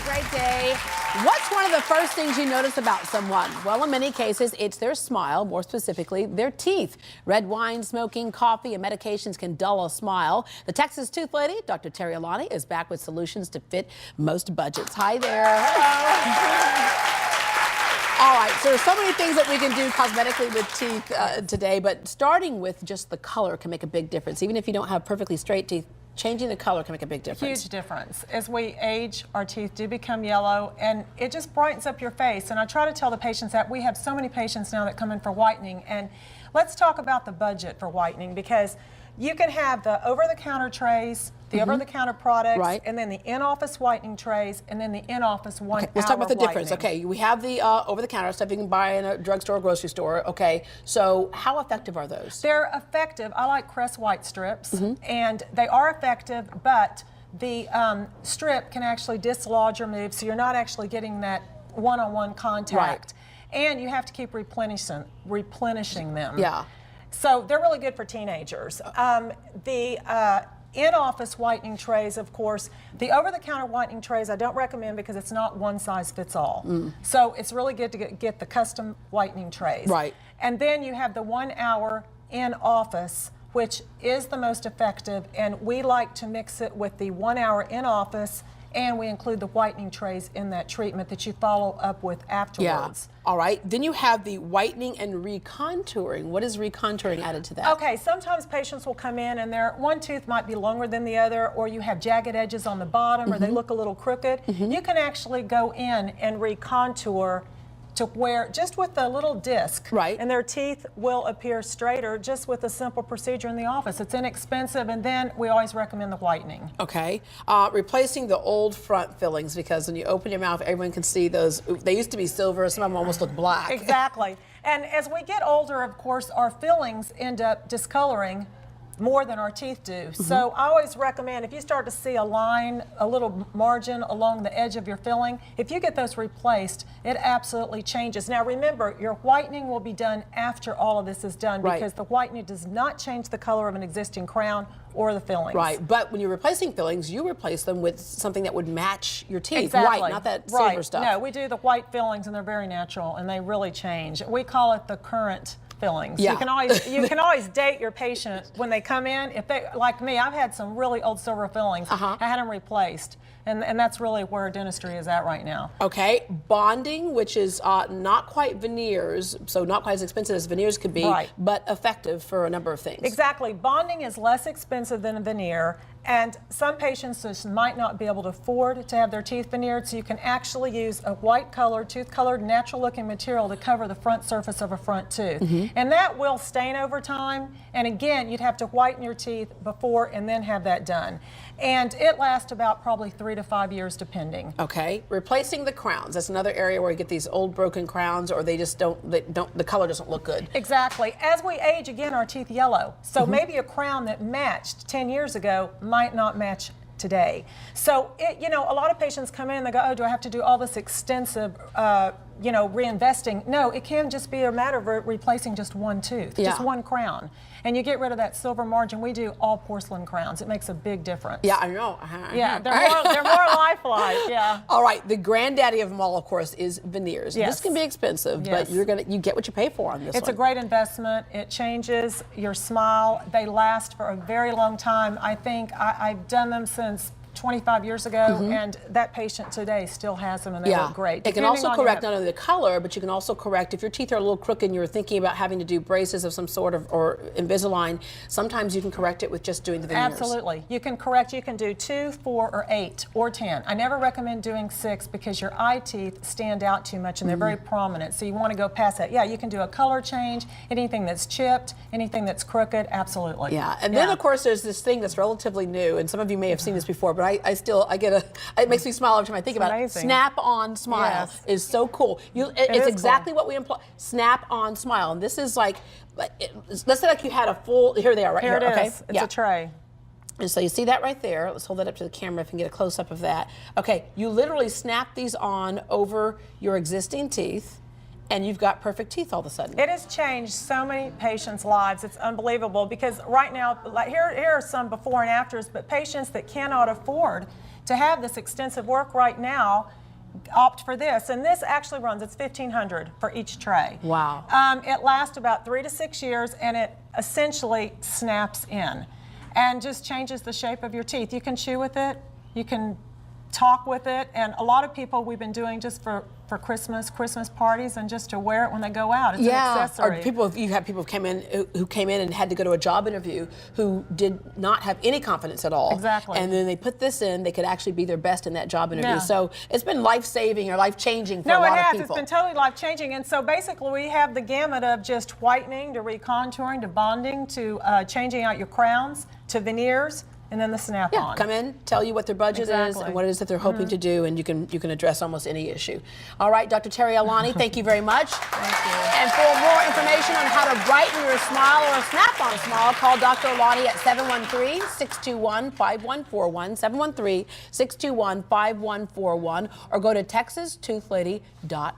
great day. What's one of the first things you notice about someone? Well, in many cases, it's their smile, more specifically, their teeth. Red wine, smoking, coffee, and medications can dull a smile. The Texas Tooth Lady, Dr. Terry Alani, is back with solutions to fit most budgets. Hi there. All right, so there's so many things that we can do cosmetically with teeth today, but starting with just the color can make a big difference. Even if you don't have perfectly straight teeth, changing the color can make a big difference. Huge difference. As we age, our teeth do become yellow, and it just brightens up your face. And I try to tell the patients that we have so many patients now that come in for whitening. And let's talk about the budget for whitening, because you can have the over-the-counter trays, the over-the-counter products, right, and then the in-office whitening trays, and then the in-office 1 hour let's talk about the whitening. difference. Okay, we have the over-the-counter stuff you can buy in a drugstore or grocery store. Okay, so how effective are those? They're effective. I like Crest White strips, and they are effective, but the strip can actually dislodge or move, so you're not actually getting that one-on-one contact. Right. And you have to keep replenishing them. Yeah. So they're really good for teenagers. The in-office whitening trays, of course, the over-the-counter whitening trays I don't recommend because it's not one size fits all. So it's really good to get the custom whitening trays. Right. And then you have the 1 hour in-office, which is the most effective, and we like to mix it with the 1 hour in-office, and we include the whitening trays in that treatment that you follow up with afterwards. Yeah. All right. Then you have the whitening and recontouring. What is recontouring added to that? Okay, sometimes patients will come in and their one tooth might be longer than the other, or you have jagged edges on the bottom, or they look a little crooked. You can actually go in and recontour to where, just with a little disc, right, and their teeth will appear straighter just with a simple procedure in the office. It's inexpensive, and then we always recommend the whitening. Okay. Replacing the old front fillings, because when you open your mouth, everyone can see those. They used to be silver, some of them almost look black. Exactly. And as we get older, of course, our fillings end up discoloring more than our teeth do. So I always recommend, if you start to see a line, a little margin along the edge of your filling, if you get those replaced, it absolutely changes. Now remember, your whitening will be done after all of this is done, because the whitening does not change the color of an existing crown or the fillings. Right, but when you're replacing fillings, you replace them with something that would match your teeth. Exactly. White, not that silver stuff. No, we do the white fillings, and they're very natural, and they really change. We call it the current fillings. Yeah. You can always date your patient when they come in. If they, like me, I've had some really old silver fillings. I had them replaced, and that's really where dentistry is at right now. Okay, bonding, which is not quite veneers, so not quite as expensive as veneers could be, but effective for a number of things. Exactly. Bonding is less expensive than a veneer, and some patients just might not be able to afford to have their teeth veneered, so you can actually use a white-colored, tooth-colored, natural-looking material to cover the front surface of a front tooth. And that will stain over time, and again, you'd have to whiten your teeth before and then have that done. And it lasts about probably 3 to 5 years, depending. Okay, replacing the crowns. That's another area where you get these old broken crowns, or they just don't, the color doesn't look good. Exactly. As we age, again, our teeth yellow. So maybe a crown that matched 10 years ago might not match today. So, you know, a lot of patients come in and they go, oh, do I have to do all this extensive, you know, reinvesting? No, it can just be a matter of replacing just one tooth, just one crown. And you get rid of that silver margin. We do all porcelain crowns. It makes a big difference. Yeah, I know. Yeah, they're more lifelike, yeah. All right, the granddaddy of them all, of course, is veneers. Yes. This can be expensive, but you get what you pay for on this one. It's a great investment. It changes your smile. They last for a very long time. I think I've done them since 25 years ago, and that patient today still has them, and they look great. It can also correct not only the color, but you can also correct if your teeth are a little crooked and you're thinking about having to do braces of some sort of, or Invisalign. Sometimes you can correct it with just doing the veneers. Absolutely. You can correct, you can do 2, 4, or 8, or 10. I never recommend doing 6 because your eye teeth stand out too much and they're very prominent, so you want to go past that. Yeah, you can do a color change, anything that's chipped, anything that's crooked, absolutely. Yeah, and then of course there's this thing that's relatively new, and some of you may have seen this before, but it makes me smile every time I think about it. Snap-on smile is so cool. It's exactly what we imply. Snap-on smile, and this is like, let's say like you had a full, here they are right here. Here it is. Okay? It's a tray. And so you see that right there. Let's hold that up to the camera if we can get a close-up of that. Okay, you literally snap these on over your existing teeth, and you've got perfect teeth all of a sudden. It has changed so many patients' lives. It's unbelievable, because right now, like here are some before and afters, but patients that cannot afford to have this extensive work right now, opt for this. And this actually runs, it's $1,500 for each tray. Wow. It lasts about 3 to 6 years, and it essentially snaps in and just changes the shape of your teeth. You can chew with it, you can talk with it, and a lot of people we've been doing just for Christmas parties, and just to wear it when they go out. It's an accessory. Or people, you have people who came in and had to go to a job interview who did not have any confidence at all. Exactly. And then they put this in, they could actually be their best in that job interview. Yeah. So it's been life-saving or life-changing for a No, lot it of has. people. It's been totally life-changing. And so basically we have the gamut of just whitening to recontouring to bonding to changing out your crowns to veneers, and then the snap-on. Come in, tell you what their budget is and what it is that they're hoping to do, and you can address almost any issue. All right, Dr. Terry Alani, thank you very much. Thank you. And for more information on how to brighten your smile or snap-on smile, call Dr. Alani at 713-621-5141, 713-621-5141, or go to TexasToothLady.com.